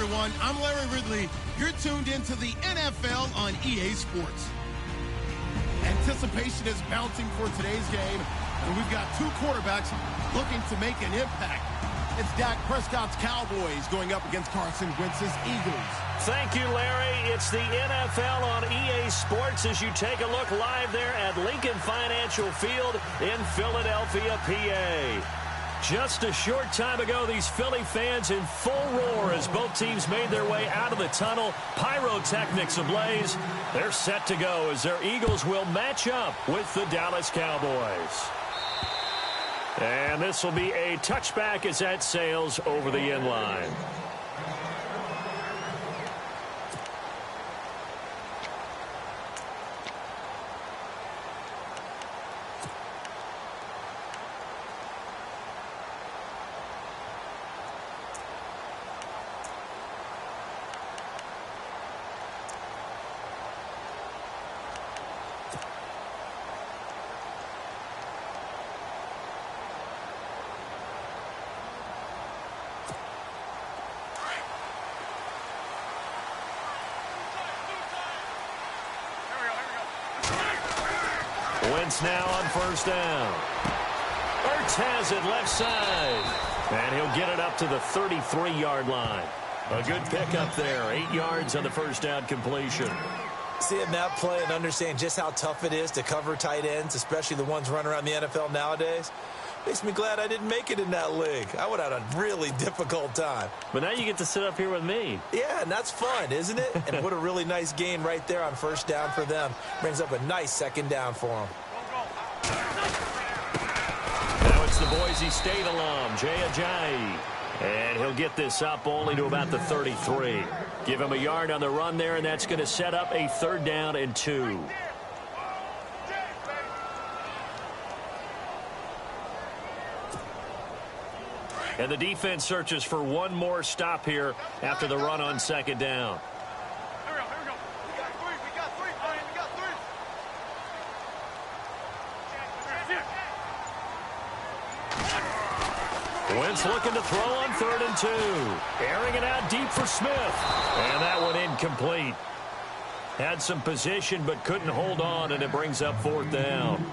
everyone. I'm Larry Ridley. You're tuned into the NFL on EA Sports. Anticipation is mounting for today's game, and we've got two quarterbacks looking to make an impact. It's Dak Prescott's Cowboys going up against Carson Wentz's Eagles. Thank you, Larry. It's the NFL on EA Sports as you take a look live there at Lincoln Financial Field in Philadelphia, PA. Just a short time ago, these Philly fans in full roar as both teams made their way out of the tunnel. Pyrotechnics ablaze. They're set to go as their Eagles will match up with the Dallas Cowboys. And this will be a touchback as that sails over the end line. Wentz now on first down. Ertz has it left side. And he'll get it up to the 33-yard line. A good pickup there. 8 yards on the first down completion. Seeing that play and understand just how tough it is to cover tight ends, especially the ones running around the NFL nowadays, makes me glad I didn't make it in that league. I would have had a really difficult time. But now you get to sit up here with me. Yeah, and that's fun, isn't it? And what a really nice gain right there on first down for them. Brings up a nice second down for them. Now it's the Boise State alum, Jay Ajayi. And he'll get this up only to about the 33. Give him a yard on the run there, and that's going to set up a 3rd down and 2. And the defense searches for one more stop here after the run on 2nd down. Wentz looking to throw on 3rd and 2. Airing it out deep for Smith. And that one incomplete. Had some position but couldn't hold on, and it brings up 4th down.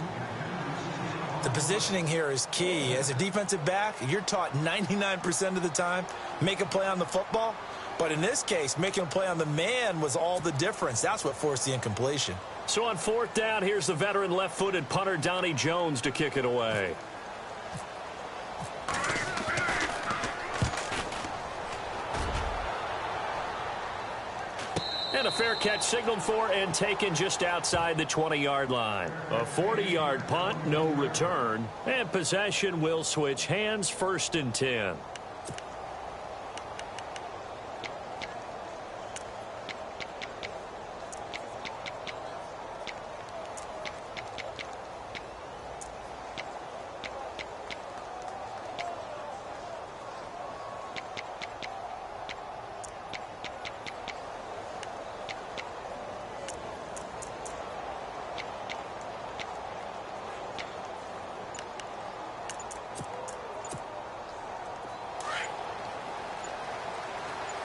The positioning here is key. As a defensive back, you're taught 99% of the time, make a play on the football. But in this case, making a play on the man was all the difference. That's what forced the incompletion. So on 4th down, here's the veteran left-footed punter Donnie Jones to kick it away. And a fair catch signaled for and taken just outside the 20-yard line. A 40-yard punt, no return. And possession will switch hands, 1st and 10.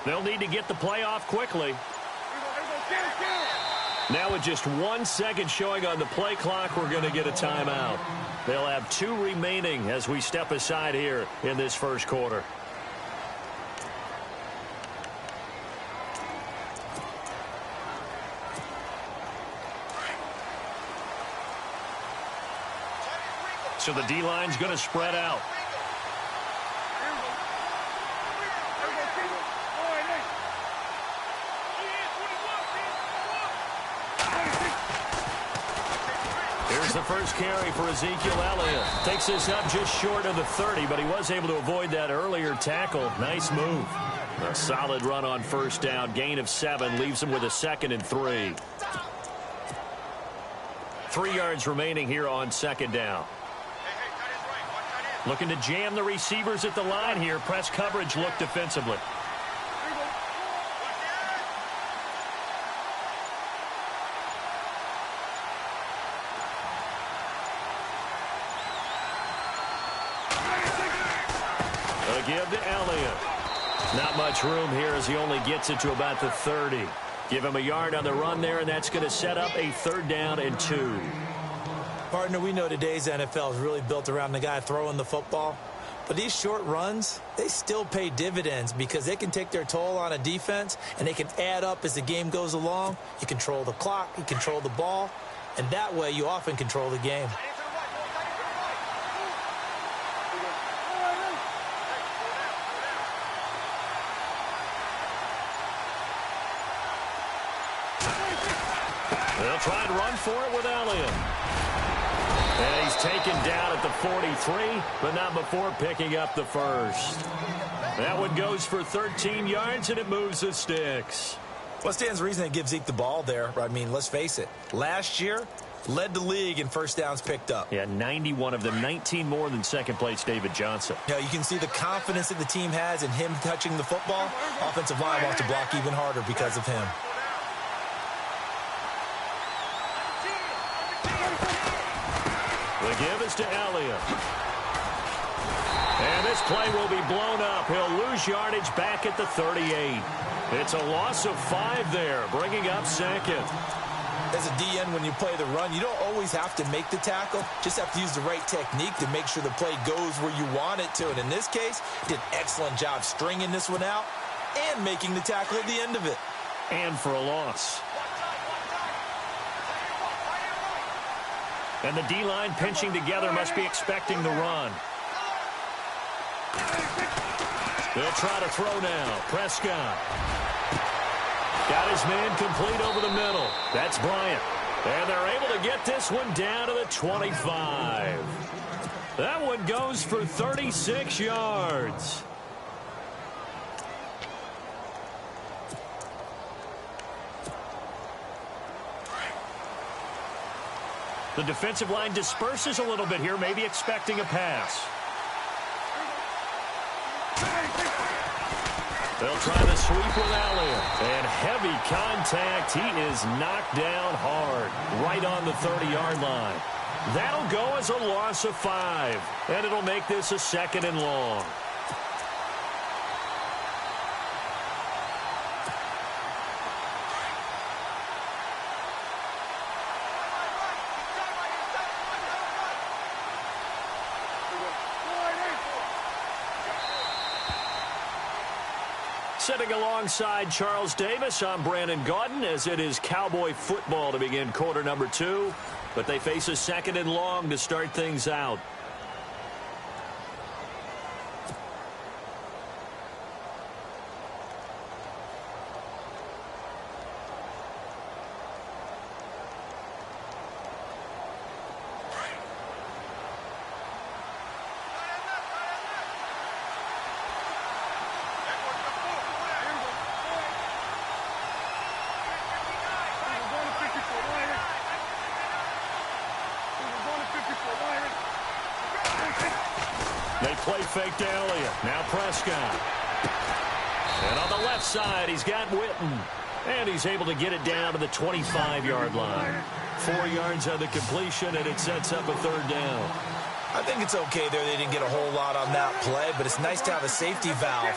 They'll need to get the play off quickly. Now with just 1 second showing on the play clock, we're going to get a timeout. They'll have 2 remaining as we step aside here in this first quarter. So the D-line's going to spread out. The first carry for Ezekiel Elliott. Takes this up just short of the 30, but he was able to avoid that earlier tackle. Nice move. A solid run on first down. Gain of 7 leaves him with a 2nd and 3. 3 yards remaining here on 2nd down. Looking to jam the receivers at the line here. Press coverage look defensively. Give to Elliott. Not much room here as he only gets it to about the 30. Give him a yard on the run there, and that's going to set up a 3rd down and 2. Partner, we know today's NFL is really built around the guy throwing the football. But these short runs, they still pay dividends because they can take their toll on a defense, and they can add up as the game goes along. You control the clock, you control the ball, and that way you often control the game. They'll try and run for it with Elliott. And he's taken down at the 43, but not before picking up the 1st. That one goes for 13 yards, and it moves the sticks. Well, stands to reason to give Zeke the ball there. I mean, let's face it. Last year, led the league in first downs picked up. Yeah, 91 of them, 19 more than second-place David Johnson. You know, you can see the confidence that the team has in him touching the football. Offensive line wants to block even harder because of him. The give is to Elliott. And this play will be blown up. He'll lose yardage back at the 38. It's a loss of 5 there, bringing up 2nd. As a DN, when you play the run, you don't always have to make the tackle. Just have to use the right technique to make sure the play goes where you want it to. And in this case, did an excellent job stringing this one out and making the tackle at the end of it. And for a loss. And the D-line pinching together must be expecting the run. They'll try to throw now. Prescott. Got his man complete over the middle. That's Bryant. And they're able to get this one down to the 25. That one goes for 36 yards. The defensive line disperses a little bit here, maybe expecting a pass. They'll try the sweep with Elliott. And heavy contact. He is knocked down hard, right on the 30-yard line. That'll go as a loss of 5. And it'll make this a 2nd and long. Sitting alongside Charles Davis, I'm Brandon Gaudin, as it is Cowboy football to begin quarter number 2. But they face a 2nd and long to start things out. They play fake to Elliott. Now Prescott. And on the left side, he's got Witten. And he's able to get it down to the 25-yard line. 4 yards on the completion, and it sets up a 3rd down. I think it's okay there. They didn't get a whole lot on that play, but it's nice to have a safety valve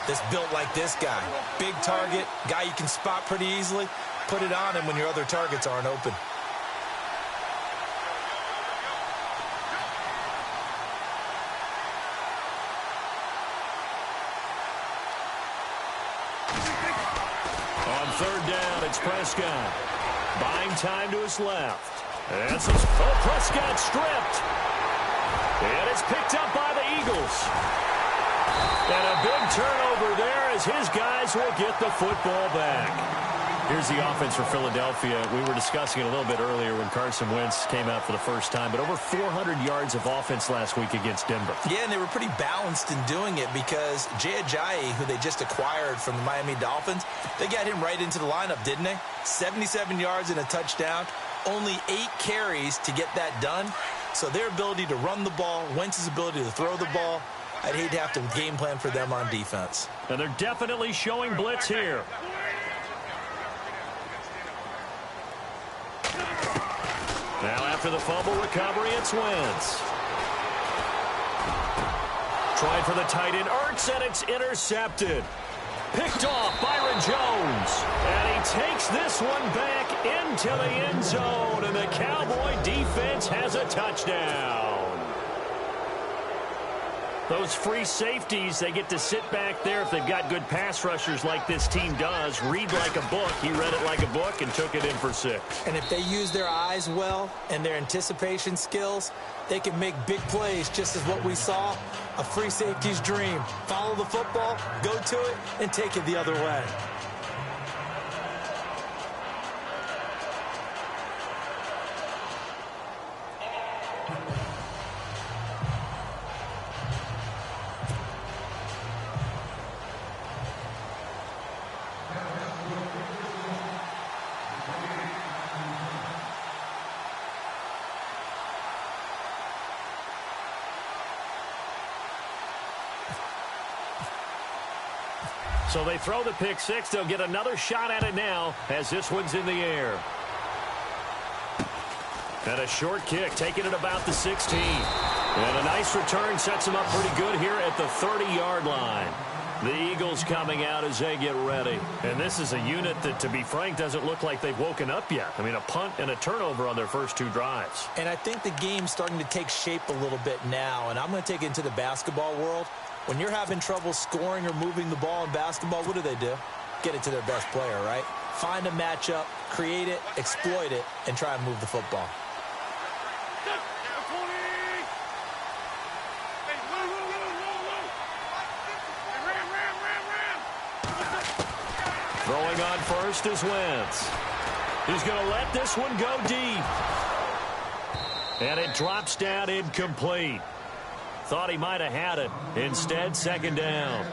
that's built like this guy. Big target, guy you can spot pretty easily. Put it on him when your other targets aren't open. On 3rd down, it's Prescott. Buying time to his left. And so, Prescott stripped. And it's picked up by the Eagles. And a big turnover there as his guys will get the football back. Here's the offense for Philadelphia. We were discussing it a little bit earlier when Carson Wentz came out for the first time, but over 400 yards of offense last week against Denver. Yeah, and they were pretty balanced in doing it because Jay Ajayi, who they just acquired from the Miami Dolphins, they got him right into the lineup, didn't they? 77 yards and a touchdown, only 8 carries to get that done. So their ability to run the ball, Wentz's ability to throw the ball, I'd hate to have to game plan for them on defense. And they're definitely showing blitz here. Now after the fumble recovery, it's Wentz. Trying for the tight end, Ertz, and it's intercepted. Picked off Byron Jones. And he takes this one back into the end zone. And the Cowboy defense has a touchdown. Those free safeties, they get to sit back there if they've got good pass rushers like this team does. Read like a book. He read it like a book and took it in for 6. And if they use their eyes well and their anticipation skills, they can make big plays, just as what we saw, a free safety's dream. Follow the football, go to it, and take it the other way. So they throw the pick 6. They'll get another shot at it now as this one's in the air. And a short kick, taking it about the 16. And a nice return sets them up pretty good here at the 30-yard line. The Eagles coming out as they get ready. And this is a unit that, to be frank, doesn't look like they've woken up yet. I mean, a punt and a turnover on their first 2 drives. And I think the game's starting to take shape a little bit now. And I'm going to take it into the basketball world. When you're having trouble scoring or moving the ball in basketball, what do? Get it to their best player, right? Find a matchup, create it, exploit it, and try and move the football. Throwing on first is Wentz. He's going to let this one go deep. And it drops down incomplete. Thought he might have had it. Instead, second down.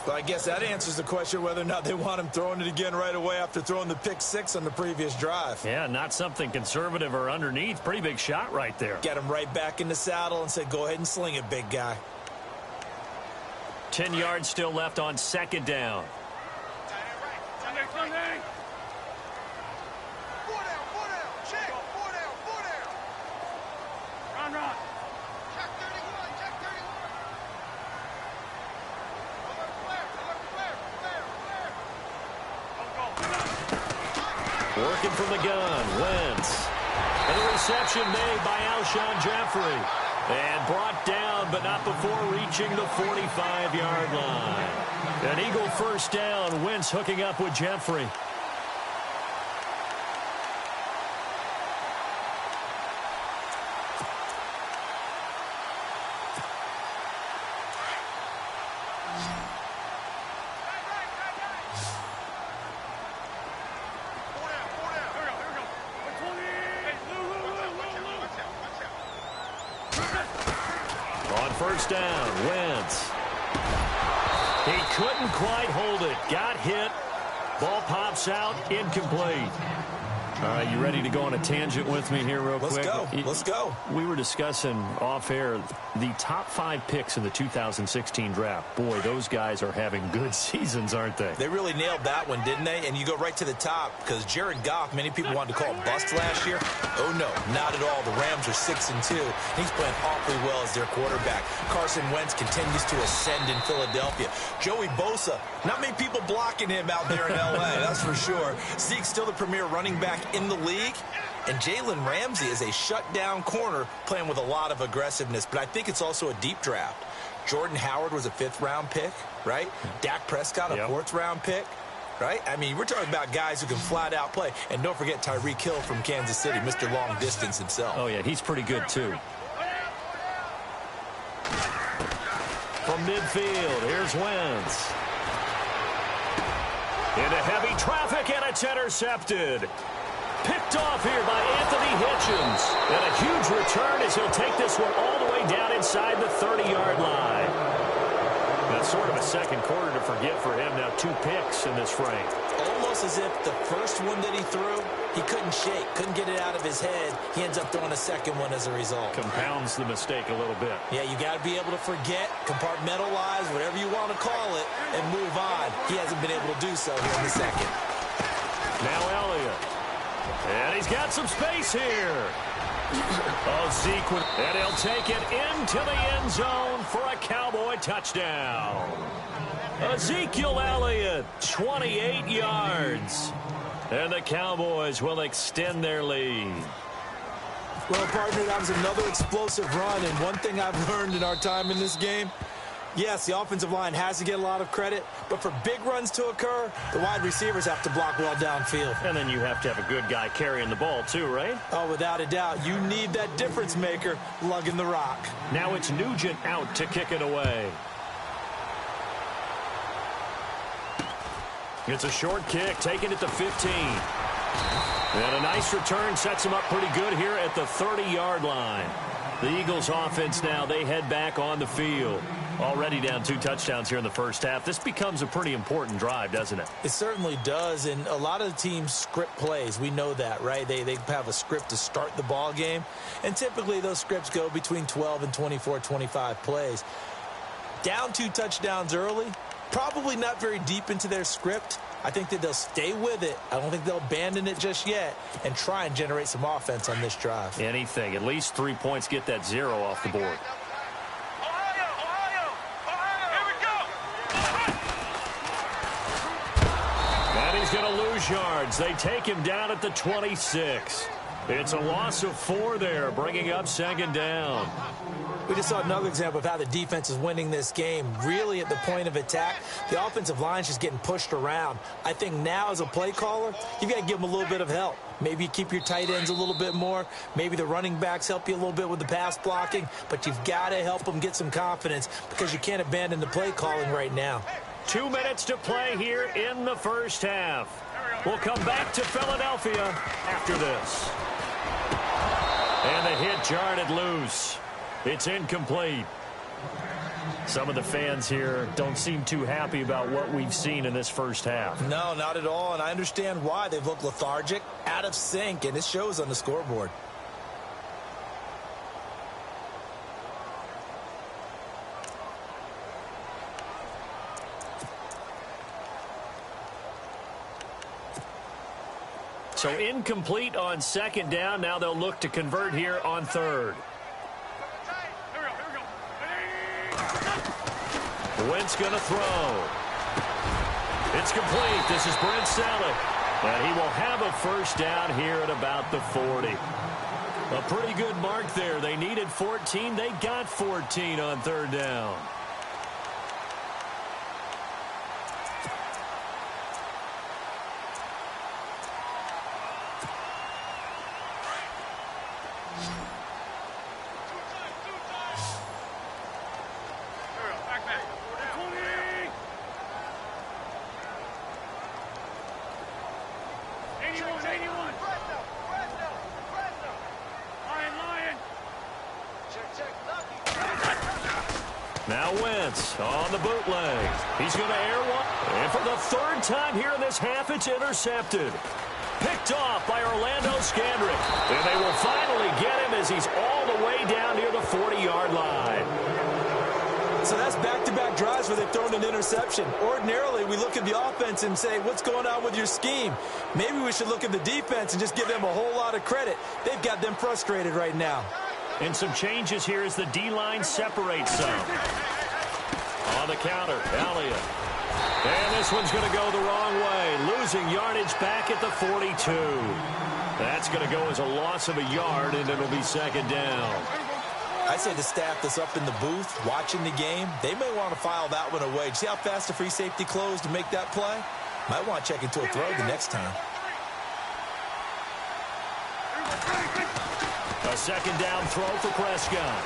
So I guess that answers the question whether or not they want him throwing it again right away after throwing the pick 6 on the previous drive. Yeah, not something conservative or underneath. Pretty big shot right there. Get him right back in the saddle and said, go ahead and sling it, big guy. 10 yards still left on second down. Working from the gun, Wentz. And the reception made by Alshon Jeffrey. And brought down, but not before reaching the 45-yard line. An Eagle first down, Wentz hooking up with Jeffrey. First down, Wentz. He couldn't quite hold it. Got hit. Ball pops out. Incomplete. All right, you ready to go on a tangent with me here real quick? Let's go. We were discussing off air the top 5 picks in the 2016 draft. Boy, those guys are having good seasons, aren't they? They really nailed that one, didn't they? And you go right to the top because Jared Goff, many people wanted to call bust last year. Oh, no, not at all. The Rams are 6-2. He's playing awfully well as their quarterback. Carson Wentz continues to ascend in Philadelphia. Joey Bosa, not many people blocking him out there in L.A., that's for sure. Zeke's still the premier running back in the league. And Jalen Ramsey is a shutdown corner playing with a lot of aggressiveness. But I think it's also a deep draft. Jordan Howard was a 5th-round pick, right? Dak Prescott, a 4th-round pick, right? I mean, we're talking about guys who can flat-out play. And don't forget Tyreek Hill from Kansas City, Mr. Long Distance himself. Oh, yeah, he's pretty good, too. From midfield, here's Wentz. Into heavy traffic, and it's intercepted. Picked off here by Anthony Hitchens. And a huge return as he'll take this one all the way down inside the 30-yard line. That's sort of a second quarter to forget for him. Now 2 picks in this frame. Almost as if the first one that he threw, he couldn't shake, couldn't get it out of his head. He ends up throwing a second one as a result. Compounds the mistake a little bit. Yeah, you got to be able to forget, compartmentalize, whatever you want to call it, and move on. He hasn't been able to do so here in the second. Now Elliott. And he's got some space here. And he'll take it into the end zone for a Cowboy touchdown. Ezekiel Elliott, 28 yards. And the Cowboys will extend their lead. Well, partner, that was another explosive run. And one thing I've learned in our time in this game, yes, the offensive line has to get a lot of credit, but for big runs to occur, the wide receivers have to block well downfield. And then you have to have a good guy carrying the ball too, right? Oh, without a doubt. You need that difference maker lugging the rock. Now it's Nugent out to kick it away. It's a short kick, taking it to 15. And a nice return sets him up pretty good here at the 30-yard line. The Eagles offense now, they head back on the field. Already down 2 touchdowns here in the first half. This becomes a pretty important drive, doesn't it? It certainly does, and a lot of the teams script plays. We know that, right? They have a script to start the ball game, and typically those scripts go between 12 and 24, 25 plays. Down 2 touchdowns early, probably not very deep into their script. I think that they'll stay with it. I don't think they'll abandon it just yet and try and generate some offense on this drive. Anything. At least 3 points, get that 0 off the board. And he's going to lose yards. They take him down at the 26. It's a loss of 4 there, bringing up second down. We just saw another example of how the defense is winning this game. Really at the point of attack, the offensive line's just getting pushed around. I think now as a play caller, you've got to give them a little bit of help. Maybe you keep your tight ends a little bit more. Maybe the running backs help you a little bit with the pass blocking. But you've got to help them get some confidence because you can't abandon the play calling right now. 2 minutes to play here in the first half. We'll come back to Philadelphia after this. And the hit jarred it loose. It's incomplete. Some of the fans here don't seem too happy about what we've seen in this first half. No, not at all, and I understand why. They've looked lethargic, out of sync, and it shows on the scoreboard. So incomplete on second down. Now they'll look to convert here on third. Wentz going to throw. It's complete. This is Brent Selleck. And he will have a first down here at about the 40. A pretty good mark there. They needed 14. They got 14 on third down. Now Wentz on the bootleg. He's going to air one. And for the 3rd time here in this half, it's intercepted. Picked off by Orlando Scandrick. And they will finally get him as he's all the way down near the 40-yard line. So that's back-to-back drives where they've thrown an interception. Ordinarily, we look at the offense and say, what's going on with your scheme? Maybe we should look at the defense and just give them a whole lot of credit. They've got them frustrated right now. And some changes here as the D-line separates some. On the counter, Elliott. And this one's going to go the wrong way. Losing yardage back at the 42. That's going to go as a loss of a yard, and it'll be second down. I say the staff that's up in the booth watching the game, they may want to file that one away. See how fast the free safety closed to make that play? Might want to check into a throw the next time. A second down throw for Prescott.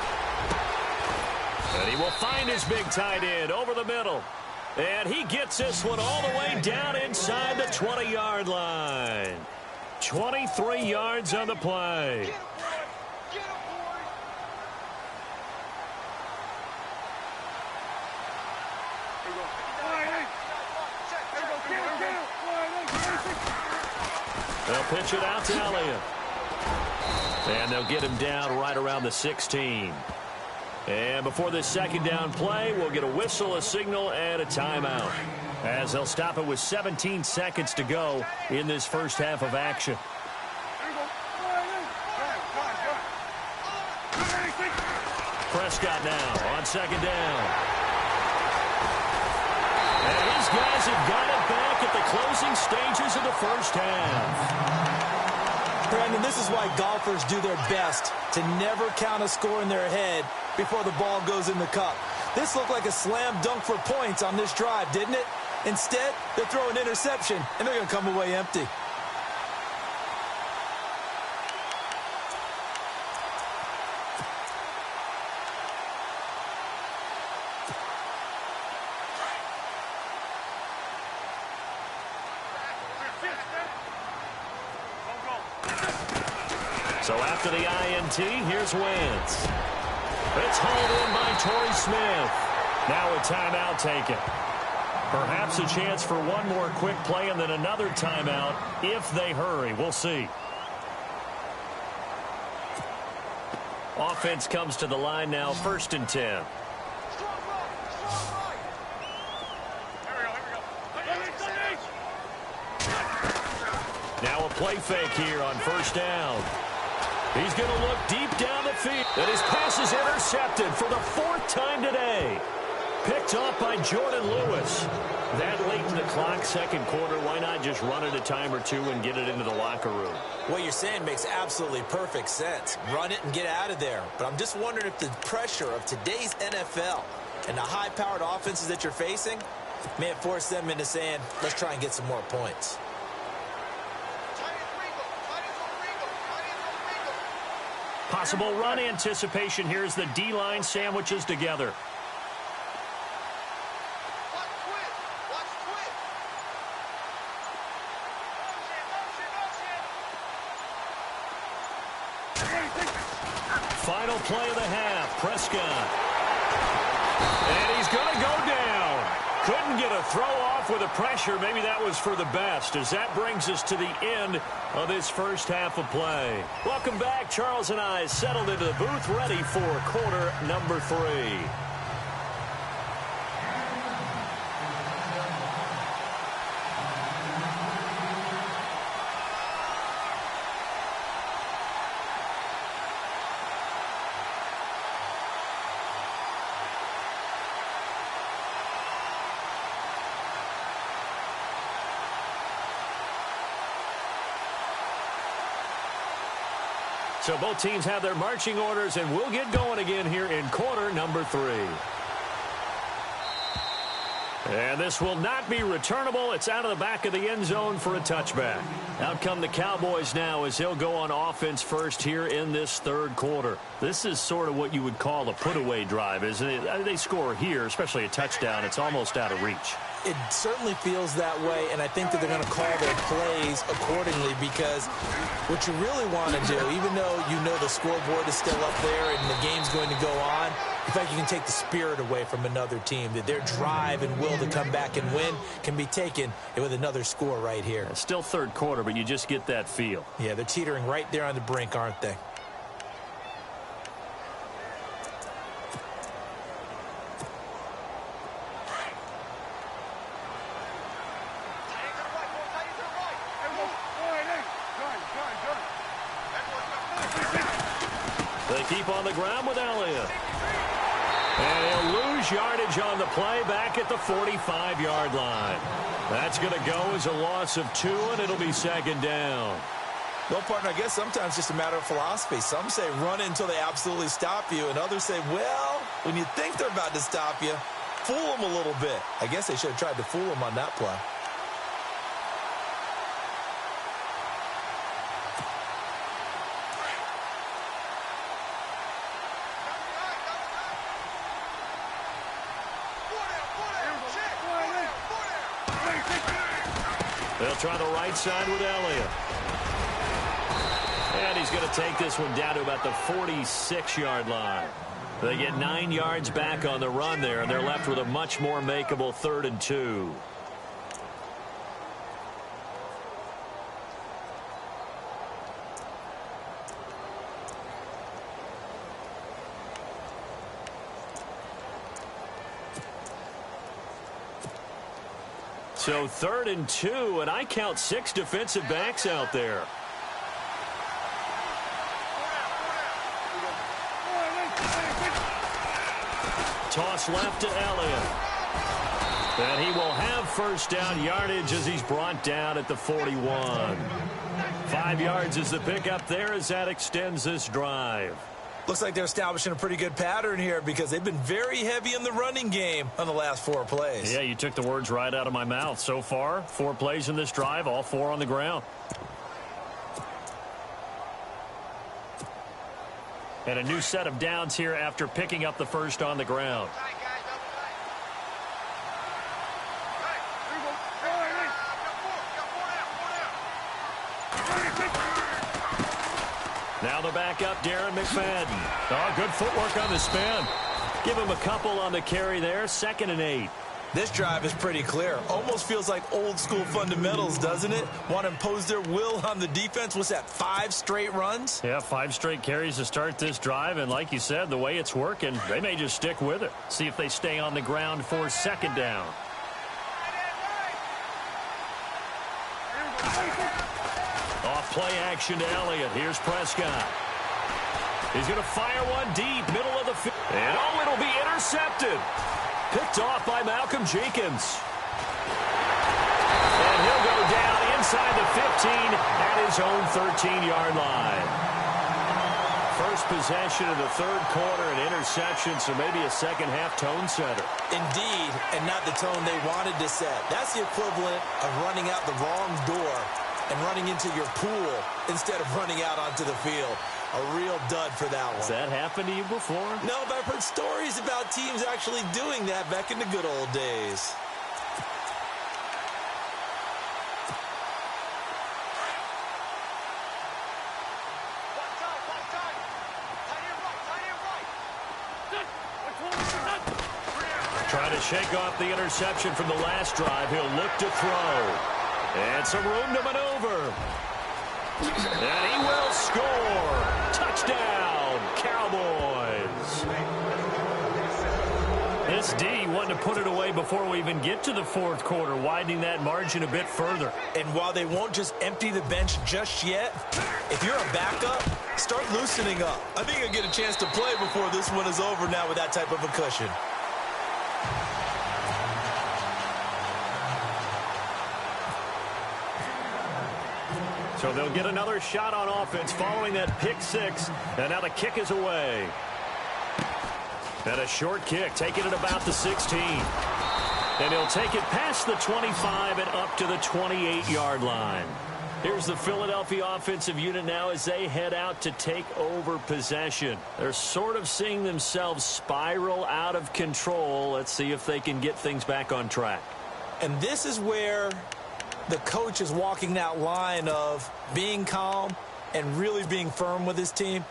And he will find his big tight end over the middle. And he gets this one all the way down inside the 20-yard line. 23 yards on the play. They'll pitch it out to Elliott. And they'll get him down right around the 16. And before this second down play, we'll get a whistle, a signal, and a timeout. As they'll stop it with 17 seconds to go in this first half of action. Prescott now on second down. And his guys have got it back at the closing stages of the first half. Brandon, this is why golfers do their best to never count a score in their head before the ball goes in the cup. This looked like a slam dunk for points on this drive, didn't it? Instead, they throw an interception, and they're going to come away empty. So after the INT, here's Wentz. It's hauled in by Torrey Smith. Now a timeout taken. Perhaps a chance for one more quick play and then another timeout if they hurry. We'll see. Offense comes to the line now, 1st and 10. Now a play fake here on 1st down. He's going to look deep down the field. And his pass is intercepted for the 4th time today. Picked off by Jordan Lewis. That late in the clock, 2nd quarter, why not just run it a time or two and get it into the locker room? What you're saying makes absolutely perfect sense. Run it and get out of there. But I'm just wondering if the pressure of today's NFL and the high-powered offenses that you're facing may have forced them into saying, let's try and get some more points. Possible run anticipation here as the D-line sandwiches together. Final play of the half, Prescott. And he's going to go down. Couldn't get a throw off with the pressure. Maybe that was for the best, as that brings us to the end of this first half of play. Welcome back. Charles and I settled into the booth, ready for quarter number 3. So both teams have their marching orders, and we'll get going again here in quarter number 3. And this will not be returnable. It's out of the back of the end zone for a touchback. Out come the Cowboys now as they'll go on offense first here in this 3rd quarter. This is sort of what you would call a put-away drive, isn't it? They score here, especially a touchdown. It's almost out of reach. It certainly feels that way, and I think that they're going to call their plays accordingly, because what you really want to do, even though you know the scoreboard is still up there and the game's going to go on, in fact, you can take the spirit away from another team, that their drive and will to come back and win can be taken with another score right here. It's still 3rd quarter, but you just get that feel. Yeah, they're teetering right there on the brink, aren't they? They keep on the ground with Elliott. And he'll lose yardage on the play back at the 45-yard line. That's going to go as a loss of 2, and it'll be 2nd down. Well, partner, I guess sometimes it's just a matter of philosophy. Some say run it until they absolutely stop you, and others say, well, when you think they're about to stop you, fool them a little bit. I guess they should have tried to fool them on that play. They'll try the right side with Elliott. And he's going to take this one down to about the 46-yard line. They get 9 yards back on the run there, and they're left with a much more makeable 3rd and 2. So 3rd and 2, and I count 6 defensive backs out there. toss left to Elliott. And he will have first down yardage as he's brought down at the 41. 5 yards is the pickup there as that extends this drive. Looks like they're establishing a pretty good pattern here because they've been very heavy in the running game on the last 4 plays. Yeah, you took the words right out of my mouth. So far, 4 plays in this drive, all 4 on the ground. And a new set of downs here after picking up the first on the ground. Now the backup, Darren McFadden. Oh, good footwork on the spin. Give him a couple on the carry there. 2nd and 8. This drive is pretty clear. Almost feels like old school fundamentals, doesn't it? Want to impose their will on the defense. What's that, 5 straight runs? Yeah, 5 straight carries to start this drive. And like you said, the way it's working, they may just stick with it. See if they stay on the ground for 2nd down. Off play action to Elliott. Here's Prescott. He's going to fire one deep, middle of the field. And oh, it'll be intercepted. Picked off by Malcolm Jenkins. And he'll go down inside the 15 at his own 13-yard line. First possession of the 3rd quarter, an interception, so maybe a second-half tone setter. Indeed, and not the tone they wanted to set. That's the equivalent of running out the wrong door and running into your pool instead of running out onto the field. A real dud for that one. Has that happened to you before? No, but I've heard stories about teams actually doing that back in the good old days. Trying to shake off the interception from the last drive. He'll look to throw. And some room to maneuver. And he will score. Touchdown, Cowboys. This D wanted to put it away before we even get to the 4th quarter, widening that margin a bit further. And while they won't just empty the bench just yet, if you're a backup, start loosening up. I think you'll get a chance to play before this one is over now with that type of a cushion. So they'll get another shot on offense following that pick 6. And now the kick is away. And a short kick, taking it about the 16. And he'll take it past the 25 and up to the 28-yard line. Here's the Philadelphia offensive unit now as they head out to take over possession. They're sort of seeing themselves spiral out of control. Let's see if they can get things back on track. And this is where the coach is walking that line of being calm and really being firm with his team.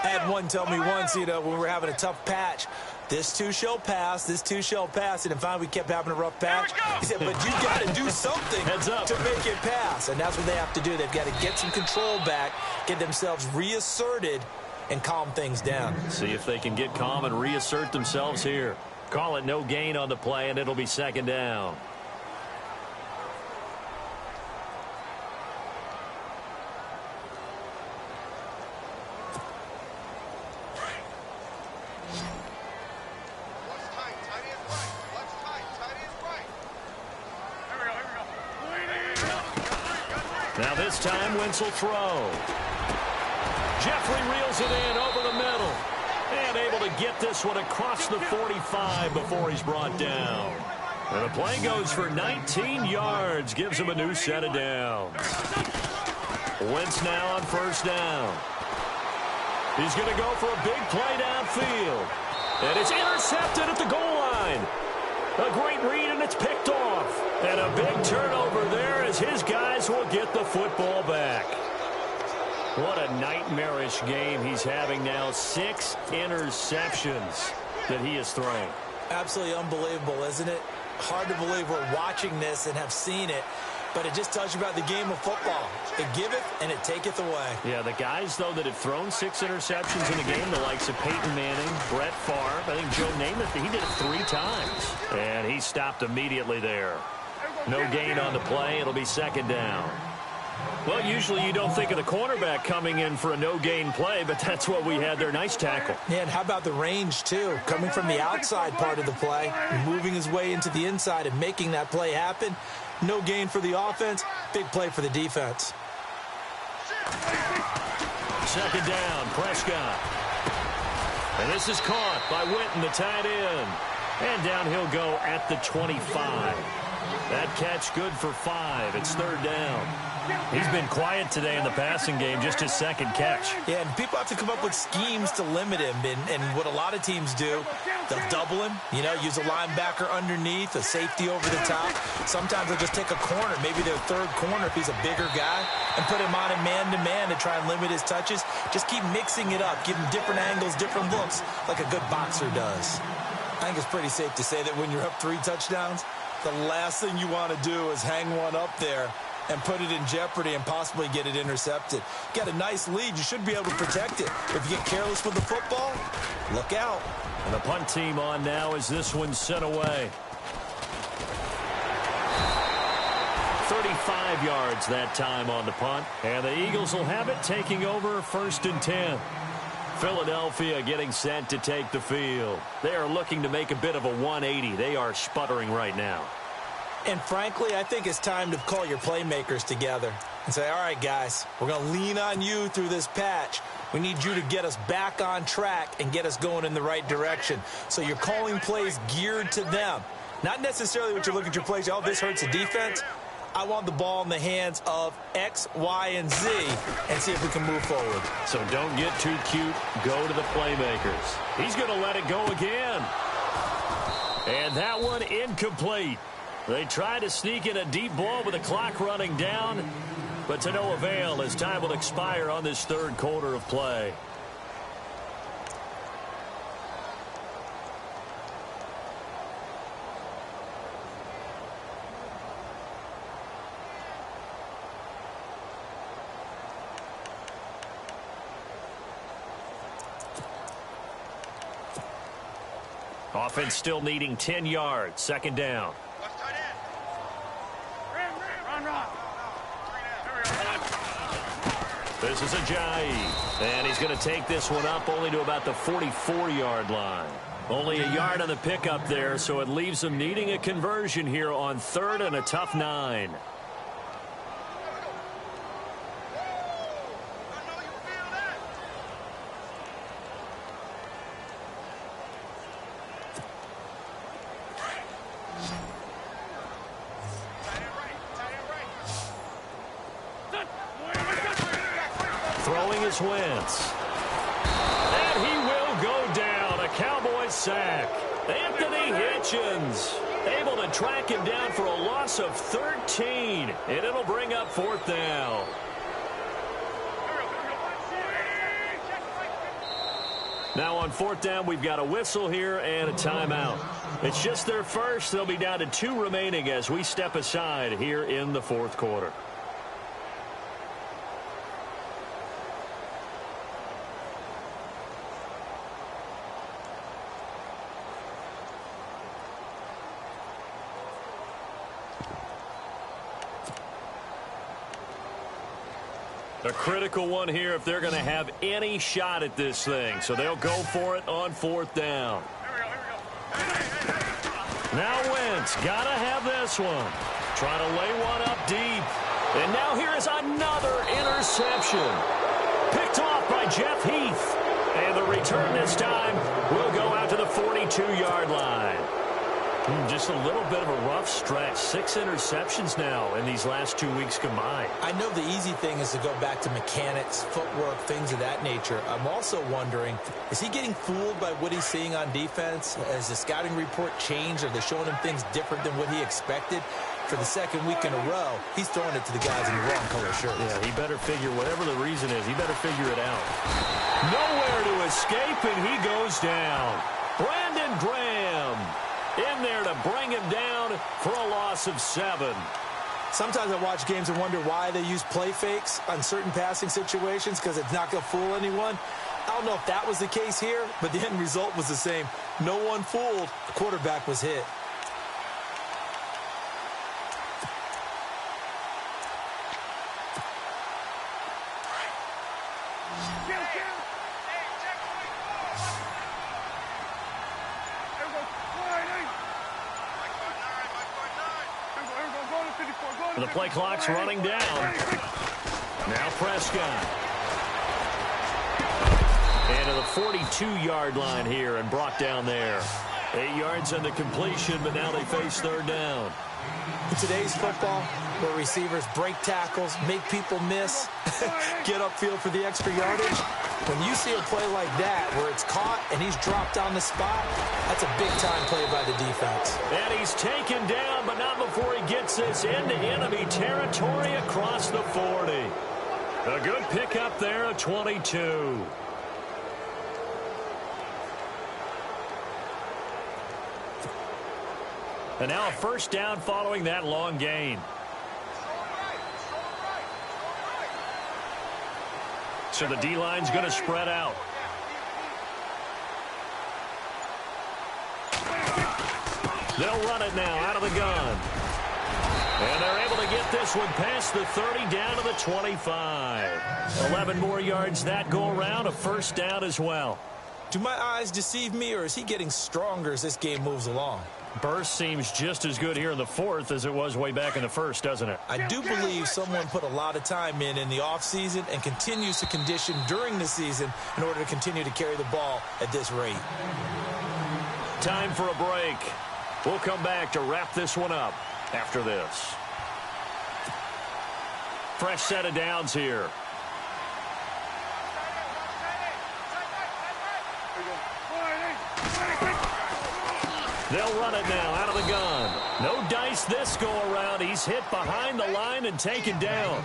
I had one tell me once, when we were having a tough patch, this too shall pass, this too shall pass. And finally, we kept having a rough patch. He said, but you got to do something to make it pass. And that's what they have to do. They've got to get some control back, get themselves reasserted, and calm things down. See if they can get calm and reassert themselves here. Call it no gain on the play, and it'll be 2nd down. Now this time, Wentz will throw. Jeffrey reels it in over the middle. And able to get this one across the 45 before he's brought down. And the play goes for 19 yards. Gives him a new set of downs. Wentz now on 1st down. He's going to go for a big play downfield. And it's intercepted at the goal line. A great read, and it's picked off. And a big turnover there as his guys will get the football back. What a nightmarish game he's having now. 6 interceptions that he has thrown. Absolutely unbelievable, isn't it? Hard to believe we're watching this and have seen it. But it just tells you about the game of football. It giveth and it taketh away. Yeah, the guys, though, that have thrown 6 interceptions in the game, the likes of Peyton Manning, Brett Favre, I think Joe Namath, he did it 3 times. And he stopped immediately there. No gain on the play. It'll be 2nd down. Well, usually you don't think of the cornerback coming in for a no-gain play, but that's what we had there. Nice tackle. Yeah, and how about the range, too? Coming from the outside part of the play, moving his way into the inside and making that play happen. No gain for the offense, big play for the defense. Second down, Prescott. And this is caught by Witten, the tight end. And down he'll go at the 25. That catch good for 5. It's third down. He's been quiet today in the passing game, just his second catch. Yeah, and people have to come up with schemes to limit him. And what a lot of teams do, they'll double him, use a linebacker underneath, a safety over the top. Sometimes they'll just take a corner, maybe their third corner if he's a bigger guy, and put him on a man-to-man to try and limit his touches. Just keep mixing it up, give him different angles, different looks, like a good boxer does. I think it's pretty safe to say that when you're up 3 touchdowns, the last thing you want to do is hang one up there and put it in jeopardy and possibly get it intercepted. You got a nice lead. You should be able to protect it. If you get careless with the football, look out. And the punt team on now as this one's sent away. 35 yards that time on the punt. And the Eagles will have it, taking over 1st and 10. Philadelphia getting set to take the field. They are looking to make a bit of a 180. They are sputtering right now. And frankly, I think it's time to call your playmakers together and say, all right, guys, we're going to lean on you through this patch. We need you to get us back on track and get us going in the right direction. So you're calling plays geared to them. Not necessarily what you look at your plays, oh, this hurts the defense. I want the ball in the hands of X, Y, and Z and see if we can move forward. So don't get too cute. Go to the playmakers. He's going to let it go again. And that one incomplete. They try to sneak in a deep ball with the clock running down, but to no avail as time will expire on this third quarter of play. Offense still needing 10 yards. Second down. This is Ajayi, and he's going to take this one up only to about the 44-yard line. Only a yard on the pickup there, so it leaves them needing a conversion here on 3rd and a tough 9. Throwing is Wentz. And he will go down. A Cowboys sack. Anthony Hitchens able to track him down for a loss of 13. And it'll bring up 4th down. Now on 4th down, we've got a whistle here and a timeout. It's just their first. They'll be down to 2 remaining as we step aside here in the 4th quarter. A critical one here if they're going to have any shot at this thing. So they'll go for it on 4th down. Now Wentz got to have this one. Trying to lay one up deep. And now here is another interception. Picked off by Jeff Heath. And the return this time will go out to the 42-yard line. Just a little bit of a rough stretch. 6 interceptions now in these last 2 weeks combined. I know the easy thing is to go back to mechanics, footwork, things of that nature. I'm also wondering, is he getting fooled by what he's seeing on defense? Has the scouting report changed? Are they showing him things different than what he expected? For the 2nd week in a row, he's throwing it to the guys in the wrong color shirts. Yeah, he better figure, whatever the reason is, he better figure it out. Nowhere to escape, and he goes down. Brandon Graham in there to bring him down for a loss of 7. Sometimes I watch games and wonder why they use play fakes on certain passing situations, because it's not going to fool anyone. I don't know if that was the case here, but the end result was the same. No one fooled. The quarterback was hit. The play clock's running down. Now Prescott. And to the 42-yard line here and brought down there. 8 yards on the completion, but now they face third down. In today's football, where receivers break tackles, make people miss, get upfield for the extra yardage, when you see a play like that where it's caught and he's dropped on the spot, that's a big-time play by the defense. And he's taken down, but not before he gets this into enemy territory across the 40. A good pickup there at 22. And now a first down following that long gain. So the D-line's going to spread out. They'll run it now out of the gun. And they're able to get this one past the 30 down to the 25. 11 more yards that go around, a first down as well. Do my eyes deceive me, or is he getting stronger as this game moves along? Burst seems just as good here in the fourth as it was way back in the first, doesn't it? I do believe someone put a lot of time in the offseason and continues to condition during the season in order to continue to carry the ball at this rate. Time for a break. We'll come back to wrap this one up after this. Fresh set of downs here. They'll run it now out of the gun. No dice this go around. He's hit behind the line and taken down.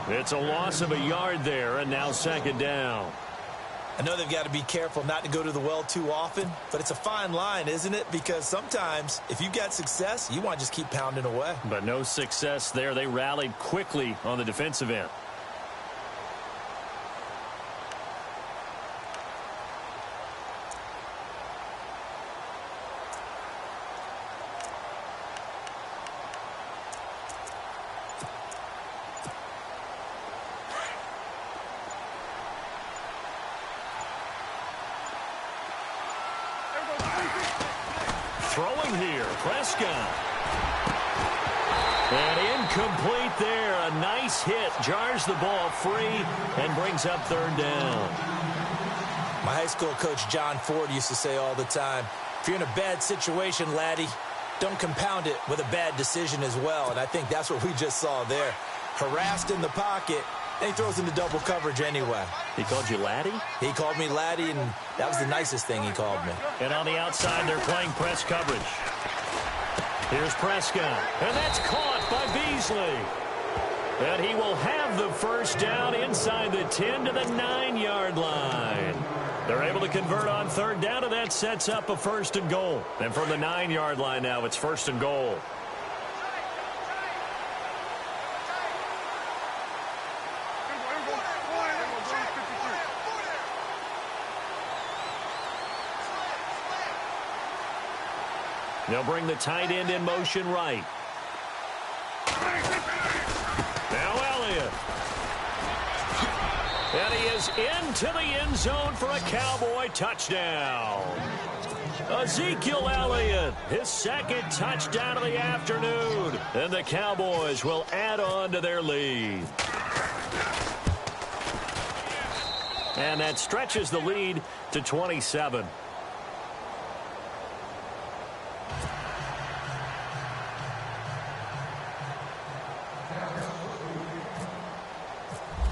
It's a loss of a yard there, and now second down. I know they've got to be careful not to go to the well too often, but it's a fine line, isn't it? Because sometimes if you've got success, you want to just keep pounding away. But no success there. They rallied quickly on the defensive end. Throwing here, Prescott. And incomplete there. A nice hit. Jars the ball free and brings up third down. My high school coach, John Ford, used to say all the time, if you're in a bad situation, laddie, don't compound it with a bad decision as well. And I think that's what we just saw there. Harassed in the pocket, and he throws into double coverage anyway. He called you laddie? He called me laddie, and that was the nicest thing he called me. And on the outside, they're playing press coverage. Here's Prescott, and that's caught by Beasley. And he will have the first down inside the 10 to the 9-yard line. They're able to convert on third down, and that sets up a first and goal. And from the 9-yard line now, it's first and goal. They'll bring the tight end in motion right. Now Elliott. And he is into the end zone for a Cowboy touchdown. Ezekiel Elliott, his second touchdown of the afternoon. And the Cowboys will add on to their lead. And that stretches the lead to 27.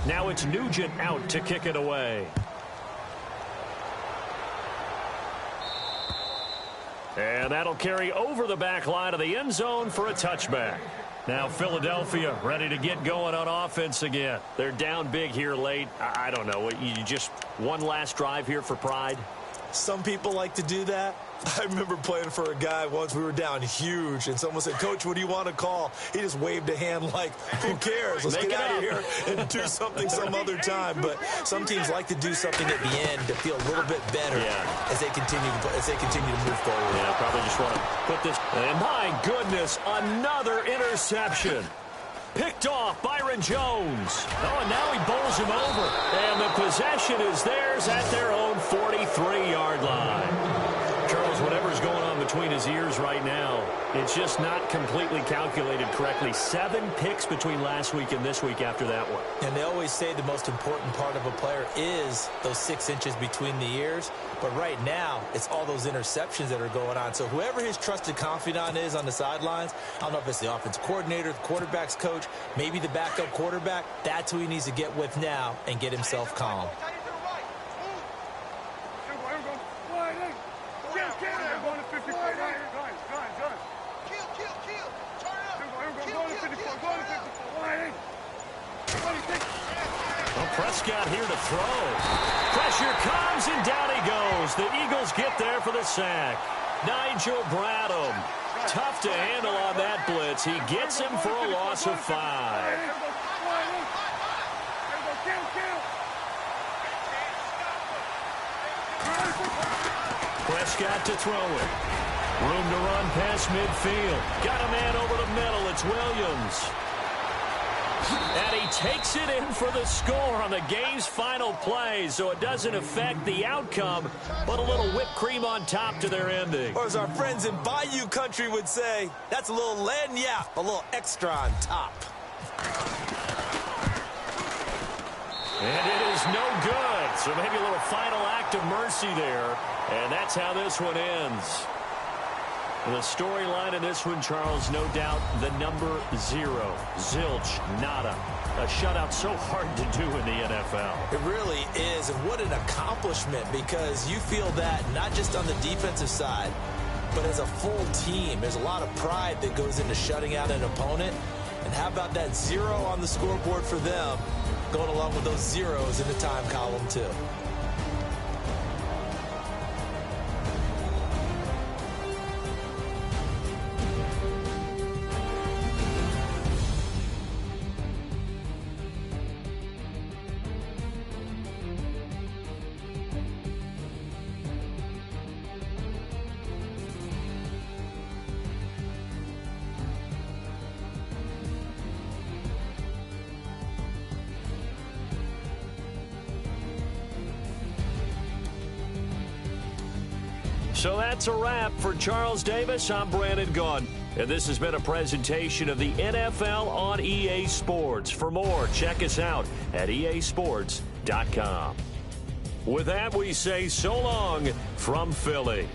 Now it's Nugent out to kick it away. And that'll carry over the back line of the end zone for a touchback. Now Philadelphia ready to get going on offense again. They're down big here late. I don't know. You just one last drive here for pride? Some people like to do that. I remember playing for a guy once. We were down huge, and someone said, "Coach, what do you want to call?" He just waved a hand like, who cares? Let's get out of here and do something some other time. But some teams like to do something at the end to feel a little bit better as they continue to move forward. Yeah, probably just want to put this. And my goodness, another interception. Picked off Byron Jones. Oh, and now he bowls him over. And the possession is theirs at their own 43-yard line. Charles, Whatever's going on between his ears right now, it's just not completely calculated correctly. 7 picks between last week and this week after that one. And they always say the most important part of a player is those 6 inches between the ears. But right now, it's all those interceptions that are going on. So whoever his trusted confidant is on the sidelines, I don't know if it's the offensive coordinator, the quarterback's coach, maybe the backup quarterback, that's who he needs to get with now and get himself calm. Prescott here to throw. Pressure comes, and down he goes. The Eagles get there for the sack. Nigel Bradham, tough to handle on that blitz. He gets him for a loss of 5. Prescott to throw it. Room to run past midfield. Got a man over the middle. It's Williams. And he takes it in for the score on the game's final play, so it doesn't affect the outcome, but a little whipped cream on top to their ending. Or as our friends in Bayou Country would say, that's a little lagniappe, a little extra on top. And it is no good, so maybe a little final act of mercy there, and that's how this one ends. The storyline in this one, Charles, no doubt the number 0. Zilch, nada. A shutout so hard to do in the NFL. It really is, and what an accomplishment, because you feel that not just on the defensive side, but as a full team. There's a lot of pride that goes into shutting out an opponent. And how about that 0 on the scoreboard for them, going along with those zeros in the time column, too. So that's a wrap for Charles Davis. I'm Brandon Gaudin, and this has been a presentation of the NFL on EA Sports. For more, check us out at easports.com. With that, we say so long from Philly.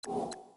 you